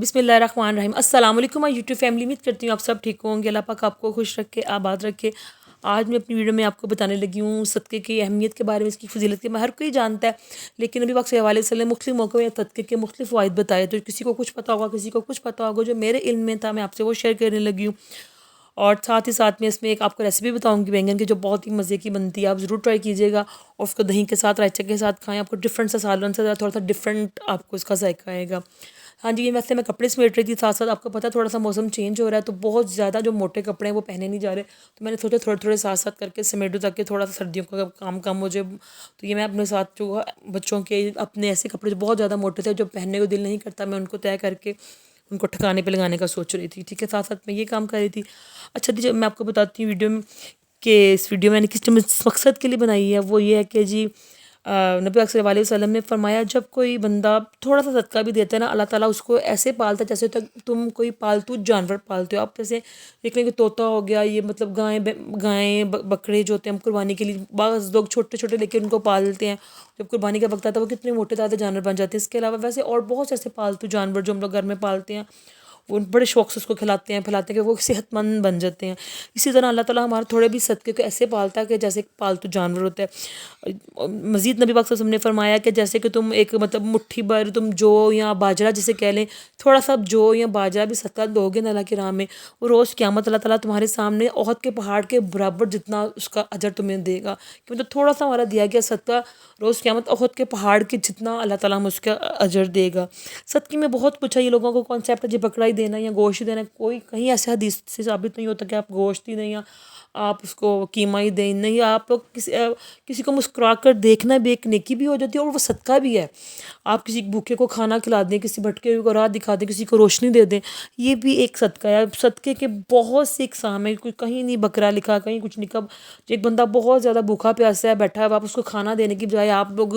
بسم اللہ الرحمن الرحیم۔ السلام علیکم یوٹیوب فیملی، امید کرتی ہوں آپ سب ٹھیک ہوں گے۔ اللہ پاک آپ کو خوش رکھے، آباد رکھے۔ آج میں اپنی ویڈیو میں آپ کو بتانے لگی ہوں صدقے کی اہمیت کے بارے میں، اس کی فضیلت کے بارے میں۔ ہر کوئی جانتا ہے، لیکن نبی پاک صلی اللہ علیہ وسلم مختلف موقعوں میں صدقے کے مختلف فوائد بتائے، تو کسی کو کچھ پتہ ہوگا، کسی کو کچھ پتہ ہوگا۔ جو میرے علم میں تھا میں آپ سے وہ شیئر کرنے لگی ہوں، اور ساتھ ہی ساتھ میں اس میں ایک آپ کو ریسیپی بتاؤں گی بینگن کی، جو بہت ہی مزے کی بنتی ہے۔ آپ ضرور ٹرائی کیجیے گا، اور اس کو دہی کے ساتھ، رائتے کے ساتھ کھائیں۔ آپ کو ڈفرینٹ سا سالن سے تھوڑا سا ڈفرینٹ آپ کو اس کا ذائقہ آئے گا۔ ہاں جی، ویسے میں کپڑے سمیٹ رہی تھی، ساتھ ساتھ آپ کو پتہ تھوڑا سا موسم چینج ہو رہا ہے، تو بہت زیادہ جو موٹے کپڑے ہیں وہ پہنے نہیں جا رہے، تو میں نے سوچا تھوڑے تھوڑے ساتھ ساتھ کر کے سمیٹوں، تاکہ تھوڑا سا سردیوں کا کام کم ہو جائے۔ تو یہ میں اپنے ساتھ جو بچوں کے اپنے ایسے کپڑے جو بہت زیادہ موٹے تھے، جو پہننے کو دل نہیں کرتا، میں ان کو طے کر کے ان کو ٹھکانے پہ لگانے کا سوچ رہی تھی، ٹھیک ہے۔ ساتھ ساتھ میں یہ کام کر رہی تھی۔ اچھا جی، میں آپ کو بتاتی ہوں ویڈیو میں کہ اس ویڈیو میں نے کس مقصد کے لیے بنائی ہے۔ وہ یہ ہے کہ جی نبی صلی اللہ علیہ وسلم نے فرمایا، جب کوئی بندہ تھوڑا سا صدقہ بھی دیتا ہے نا، اللہ تعالیٰ اس کو ایسے پالتا ہے جیسے تم کوئی پالتو جانور پالتے ہو۔ آپ جیسے دیکھ لیں کہ طوطا ہو گیا، یہ مطلب گائیں بکرے جو ہوتے ہیں ہم قربانی کے لیے، بعض لوگ چھوٹے چھوٹے لے کے ان کو پالتے ہیں، جب قربانی کا وقت آتا ہے وہ کتنے موٹے تازے جانور بن جاتے ہیں۔ اس کے علاوہ ویسے اور بہت سے ایسے پالتو جانور جو ہم لوگ گھر میں پالتے ہیں، وہ بڑے شوق سے اس کو کھلاتے ہیں پھلاتے ہیں کہ وہ صحت مند بن جاتے ہیں۔ اسی طرح اللہ تعالیٰ ہمارے تھوڑے بھی صدقے کو ایسے پالتا ہے کہ جیسے ایک پالتو جانور ہوتا ہے۔ مزید نبی پاک صلی اللہ علیہ وسلم نے فرمایا کہ جیسے کہ تم ایک مطلب مٹھی بھر تم جو یا باجرہ جسے کہہ لیں، تھوڑا سا جو یا باجرہ بھی صدقہ دو گے نا اللہ کی راہ میں، وہ روز قیامت اللہ تعالیٰ تمہارے سامنے احد کے پہاڑ کے برابر جتنا اس کا اجر تمہیں دے گا، کہ مطلب تھوڑا سا ہمارا دیا گیا صدقہ روز قیامت احد کے پہاڑ کے جتنا اللہ تعالیٰ ہمیں اس کا اجر دے گا۔ صدقے میں بہت کچھ ہے، یہ لوگوں کو کانسیپٹ ہے جی بکرا ہی دینا یا گوشت ہی دینا، کوئی کہیں ایسے حدیث سے ثابت نہیں ہوتا کہ آپ گوشت ہی دیں یا آپ اس کو قیمہ ہی دیں۔ نہیں، آپ لوگ کسی کو مسکرا کر دیکھنا بھی ایک نیکی بھی ہو جاتی ہے، اور وہ صدقہ بھی ہے۔ آپ کسی بھوکے کو کھانا کھلا دیں، کسی بھٹکے ہوئے کو راہ دکھا دیں، کسی کو روشنی دے دیں، یہ بھی ایک صدقہ ہے۔ صدقے کے بہت سی اقسام ہیں، کوئی کہیں نہیں بکرا لکھا، کہیں کچھ نہیں۔ کب ایک بندہ بہت زیادہ بھوکا پیاسا ہے، بیٹھا ہے، آپ اس کو کھانا دینے کی بجائے آپ لوگ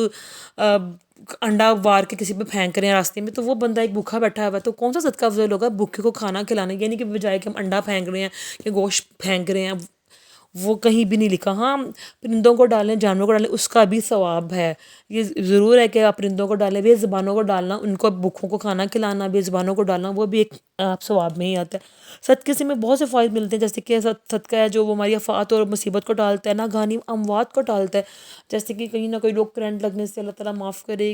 انڈا وار کے کسی پہ پھینک رہے ہیں راستے میں، تو وہ بندہ ایک بھوکا بیٹھا ہوا ہے، تو کون سا صدقہ افضل ہوگا؟ بھوکے کو کھانا کھلانے، یعنی کہ بجائے کہ ہم انڈا پھینک رہے ہیں یا گوشت پھینک رہے ہیں، وہ کہیں بھی نہیں لکھا۔ ہاں، پرندوں کو ڈالیں، جانوروں کو ڈالیں، اس کا بھی ثواب ہے۔ یہ ضرور ہے کہ آپ پرندوں کو ڈالیں، بے زبانوں کو ڈالنا، ان کو بھوکوں کو کھانا کھلانا، بے زبانوں کو ڈالنا، وہ بھی ایک آپ ثواب میں ہی آتا ہے۔ صدقے سے ہمیں بہت سے فائدے ملتے ہیں، جیسے کہ صدقہ ہے جو ہماری آفات اور مصیبت کو ٹالتا ہے، ناگہانی اموات کو ٹالتا ہے، جیسے کہ کہیں نہ کوئی لوگ کرنٹ لگنے سے اللہ تعالیٰ معاف کرے،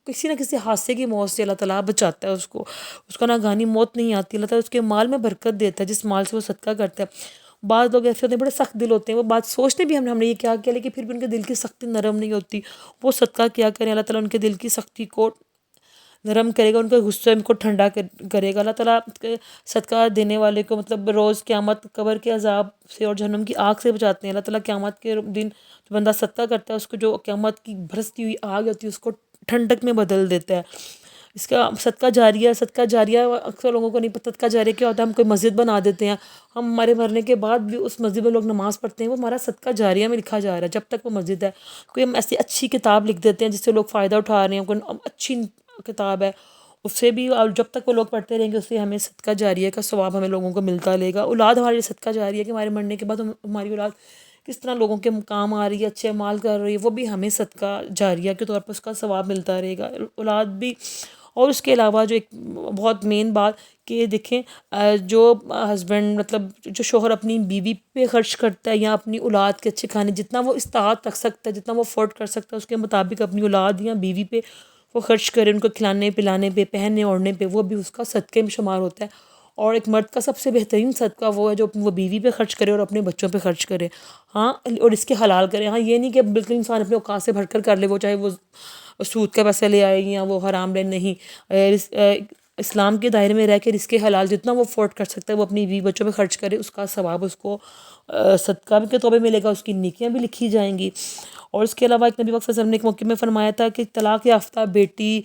کسی نہ کسی حادثے کی موت سے اللہ تعالیٰ بچاتا ہے اس کو ناگہانی موت نہیں آتی۔ اللہ تعالیٰ اس کے مال میں برکت دیتا ہے، جس مال سے وہ صدقہ کرتا ہے۔ بعض لوگ ایسے ہوتے ہیں بڑے سخت دل ہوتے ہیں، وہ بات سوچتے بھی ہم نے یہ کیا کیا، لیکن پھر بھی ان کے دل کی سختی نرم نہیں ہوتی۔ وہ صدقہ کیا کریں، اللہ تعالیٰ ان کے دل کی سختی کو نرم کرے گا، ان کے غصے کو ٹھنڈا کرے گا۔ اللہ تعالیٰ صدقہ دینے والے کو مطلب روز قیامت قبر کے عذاب سے اور جہنم کی آگ سے بچاتے ہیں۔ اللہ تعالیٰ قیامت کے دن جو بندہ صدقہ کرتا ہے، اس کو جو قیامت کی برستی ہوئی آگ ہوتی ہے اس کو ٹھنڈک میں بدل دیتا ہے۔ اس کا صدقہ جاریہ اکثر لوگوں کو نہیں پتہ صدقہ جاریہ کیا ہوتا ہے۔ ہم کوئی مسجد بنا دیتے ہیں، ہمارے مرنے کے بعد بھی اس مسجد میں لوگ نماز پڑھتے ہیں، وہ ہمارا صدقہ جاریہ میں لکھا جا رہا ہے جب تک وہ مسجد ہے۔ کوئی ہم ایسی اچھی کتاب لکھ دیتے ہیں جس سے لوگ فائدہ اٹھا رہے ہیں، کوئی اچھی کتاب ہے، اس سے بھی جب تک وہ لوگ پڑھتے رہیں گے اس سے ہمیں صدقہ جاریہ کا ثواب ہمیں لوگوں کو ملتا رہے گا۔ اولاد ہماری صدقہ جاریہ ہے کہ ہمارے مرنے کے بعد ہماری اولاد کس طرح لوگوں کے کام آ رہی ہے، اچھے اعمال کر رہی ہے، وہ بھی ہمیں صدقہ جاریہ کے طور پر اس کا ثواب ملتا رہے گا، اولاد بھی۔ اور اس کے علاوہ جو ایک بہت مین بات کہ دیکھیں، جو ہسبینڈ مطلب جو شوہر اپنی بیوی پہ خرچ کرتا ہے یا اپنی اولاد کے اچھے کھانے، جتنا وہ استطاعت رکھ سکتا ہے، جتنا وہ افورڈ کر سکتا ہے، اس کے مطابق اپنی اولاد یا بیوی پہ وہ خرچ کرے، ان کو کھلانے پلانے پہ، پہننے اوڑھنے پہ، وہ بھی اس کا صدقے میں شمار ہوتا ہے۔ اور ایک مرد کا سب سے بہترین صدقہ وہ ہے جو وہ بیوی پہ خرچ کرے اور اپنے بچوں پہ خرچ کرے، ہاں، اور اس کے حلال کرے۔ ہاں، یہ نہیں کہ بالکل انسان اپنے اوقات سے بڑھ کر لے، وہ چاہے وہ سود کا پیسہ لے آئے یا وہ حرام لے، نہیں، اسلام کے دائرے میں رہ کے رزق حلال جتنا وہ افورڈ کر سکتا ہے وہ اپنی بیوی بچوں پہ خرچ کرے، اس کا ثواب اس کو صدقہ کے طور پہ ملے گا، اس کی نیکیاں بھی لکھی جائیں گی۔ اور اس کے علاوہ ایک نبی پاک صلی اللہ علیہ وسلم نے ایک موقع میں فرمایا تھا کہ طلاق یافتہ بیٹی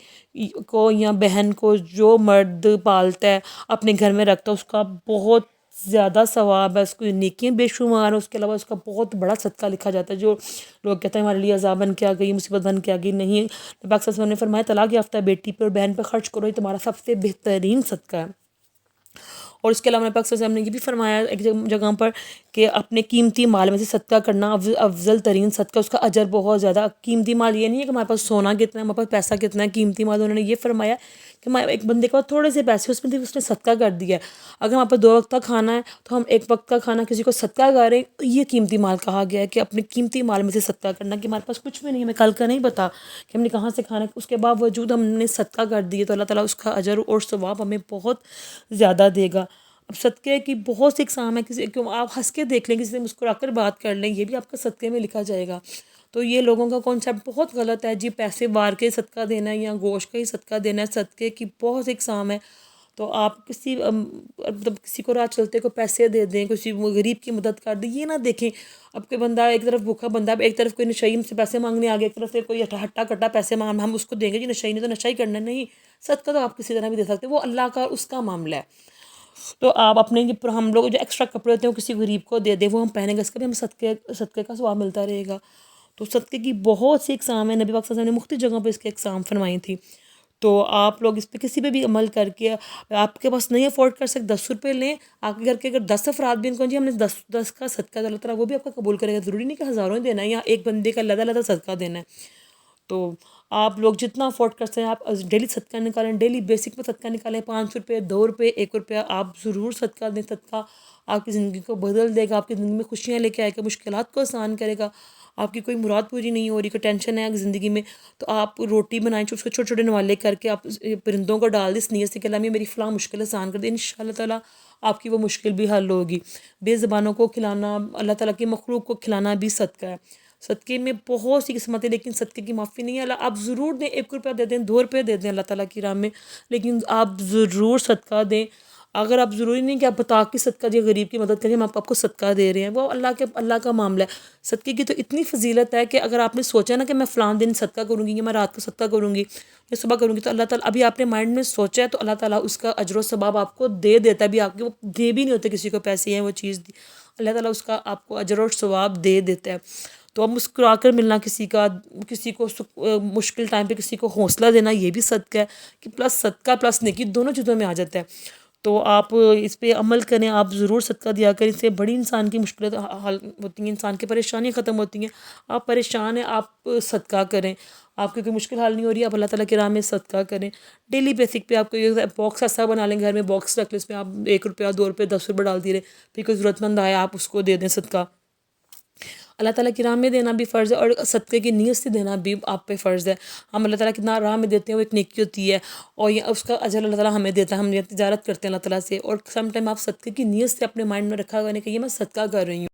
کو یا بہن کو جو مرد پالتا ہے اپنے گھر میں رکھتا ہے، اس کا بہت زیادہ ثواب ہے، اس کو نیکیاں بے شمار ہیں۔ اس کے علاوہ اس کا بہت بڑا صدقہ لکھا جاتا ہے۔ جو لوگ کہتے ہیں ہمارے لیے عذاب بن کے آ گئی، مصیبت بن کے آ گئی، نہیں، نبی پاک صلی اللہ علیہ وسلم نے فرمایا طلاق یافتہ بیٹی پہ اور بہن پہ خرچ کرو، یہ تمہارا سب سے بہترین صدقہ ہے۔ اور اس کے علاوہ نبی پاک صلی اللہ علیہ وسلم نے یہ بھی فرمایا ایک جگہ پر کہ اپنے قیمتی مال میں سے صدقہ کرنا افضل ترین صدقہ، اس کا اجر بہت زیادہ۔ قیمتی مال یہ نہیں ہے کہ ہمارے پاس سونا کتنا ہے، ہمارے پاس پیسہ کتنا ہے، قیمتی مال انہوں نے یہ فرمایا کہ ایک بندے کے پاس تھوڑے سے پیسے اس میں اس نے صدقہ کر دیا ہے. اگر ہمارے پاس 2 وقت کا کھانا ہے تو ہم 1 وقت کا کھانا کسی کو صدقہ کر رہے ہیں. یہ قیمتی مال کہا گیا ہے کہ اپنے قیمتی مال میں سے صدقہ کرنا, کہ ہمارے پاس کچھ بھی نہیں, ہمیں کل کا نہیں پتا کہ ہم نے کہاں سے کھانا ہے, اس کے باوجود ہم نے صدقہ کر دیے تو اللہ تعالیٰ اس کا اجر اور ثواب ہمیں بہت زیادہ دے گا. اب صدقے کی بہت سی اقسام ہیں, کسی کو آپ ہنس کے دیکھ لیں, کسی سے مسکرا کر بات کر لیں, یہ بھی آپ کا صدقے میں لکھا جائے گا. تو یہ لوگوں کا کانسیپٹ بہت غلط ہے جی, پیسے وار کے صدقہ دینا ہے یا گوشت کا ہی صدقہ دینا ہے. صدقے کی بہت سی اقسام ہیں. تو آپ کسی مطلب کسی کو راہ چلتے کو پیسے دے دیں, کسی غریب کی مدد کر دیں, یہ نہ دیکھیں اب کہ بندہ ایک طرف بھوکا بندہ, ایک طرف کوئی نشئی سے پیسے مانگنے آ گیا, ایک طرف سے کوئی ہٹا کٹا پیسے مانگ, ہم اس کو دیں گے جی نشئی نے تو نشا ہی کرنا. نہیں, صدقہ تو آپ کسی طرح بھی دے سکتے, وہ اللہ کا اس کا معاملہ ہے. تو آپ اپنے ہم لوگ جو ایکسٹرا کپڑے ہوتے ہیں وہ کسی غریب کو دے دیں, وہ ہم پہنیں گے, اس کا بھی ہم صدقے کا ثواب ملتا رہے گا. تو صدقے کی بہت سی اقسام ہیں, نبی پاک صلی اللہ علیہ وسلم نے مختلف جگہوں پہ اس کے اقسام فرمائی تھی. تو آپ لوگ اس پہ کسی پہ بھی عمل کر کے, آپ کے پاس نہیں افورڈ کر سکتے 10 روپے لیں, آپ کے گھر کے اگر 10 افراد بھی ان کو جی ہم نے 10 کا صدقہ, اللہ تعالیٰ وہ بھی آپ کا قبول کرے گا. ضروری نہیں کہ ہزاروں ہی دینا ہے یا ایک بندے کا علیحدہ صدقہ دینا ہے. تو آپ لوگ جتنا افورڈ کر سکتے ہیں آپ ڈیلی صدقہ نکالیں, ڈیلی بیسک میں صدقہ نکالیں, 5 روپے 2 روپے 1 روپیہ آپ ضرور صدقہ دیں. صدقہ آپ کی زندگی کو بدل دے گا, آپ کی زندگی میں خوشیاں لے کے آئے گا, مشکلات کو آسان کرے گا. آپ کی کوئی مراد پوری نہیں ہو رہی, کوئی ٹینشن ہے زندگی میں, تو آپ روٹی بنائیں, اس کو چھوٹے چھوٹے نوالے کر کے آپ پرندوں کو ڈال دیں اس نیت سے کہ اللہ میری فلاں مشکل آسان کر دے. انشاءاللہ تعالیٰ آپ کی وہ مشکل بھی حل ہوگی. بے زبانوں کو کھلانا, اللہ تعالیٰ کی مخلوق کو کھلانا بھی صدقہ ہے. صدقے میں بہت سی قسمت ہے, لیکن صدقے کی معافی نہیں ہے. اللہ آپ ضرور دیں, 1 روپیہ دے دیں, 2 روپے دے دیں اللہ تعالیٰ کی راہ میں, لیکن آپ ضرور صدقہ دیں. اگر آپ ضروری نہیں کہ آپ بتا کے صدقہ دیں, غریب کی مدد کریں, ہم آپ کو صدقہ دے رہے ہیں, وہ اللہ کا معاملہ ہے. صدقے کی تو اتنی فضیلت ہے کہ اگر آپ نے سوچا نا کہ میں فلاں دن صدقہ کروں گی یا میں رات کو صدقہ کروں گی یا صبح کروں گی, تو اللہ تعالیٰ ابھی آپ نے مائنڈ میں سوچا ہے تو اللہ تعالیٰ اس کا اجر و ثواب آپ کو دے دیتا ہے. ابھی آپ کے وہ دے بھی نہیں ہوتے کسی کو پیسے ہیں وہ چیز دی, اللہ تعالیٰ اس کا آپ کو اجر و ثواب دے دیتا ہے. تو اب مسکرا کر ملنا کسی کو مشکل ٹائم پہ کسی کو حوصلہ دینا, یہ بھی صدقہ ہے, کہ پلس صدقہ پلس نیکی دونوں چیزوں میں آ جاتا ہے. تو آپ اس پہ عمل کریں, آپ ضرور صدقہ دیا کریں, اس سے بڑی انسان کی مشکلات حل ہوتی ہیں, انسان کی پریشانیاں ختم ہوتی ہیں. آپ پریشان ہیں, آپ صدقہ کریں, آپ کی کوئی مشکل حل نہیں ہو رہی, آپ اللہ تعالیٰ کی راہ میں صدقہ کریں. ڈیلی بیسک پہ آپ کو یہ باکس ایسا بنا لیں, گھر میں باکس رکھ لیں, اس میں آپ 1 روپیہ 2 روپے 10 روپے ڈال دیے, پھر کوئی ضرورت مند آیا آپ اس کو دے دیں صدقہ. اللہ تعالیٰ کی راہ میں دینا بھی فرض ہے, اور صدقے کی نیت سے دینا بھی آپ پہ فرض ہے. ہم اللہ تعالیٰ کی راہ میں دیتے ہیں, وہ ایک نیکی ہوتی ہے, اور یہ اس کا اجر اللہ تعالیٰ ہمیں دیتا ہے. ہم یہ تجارت کرتے ہیں اللہ تعالیٰ سے, اور سم ٹائم آپ صدقے کی نیت سے اپنے مائنڈ میں رکھا ہوا نہیں کہ یہ میں صدقہ کر رہی ہوں.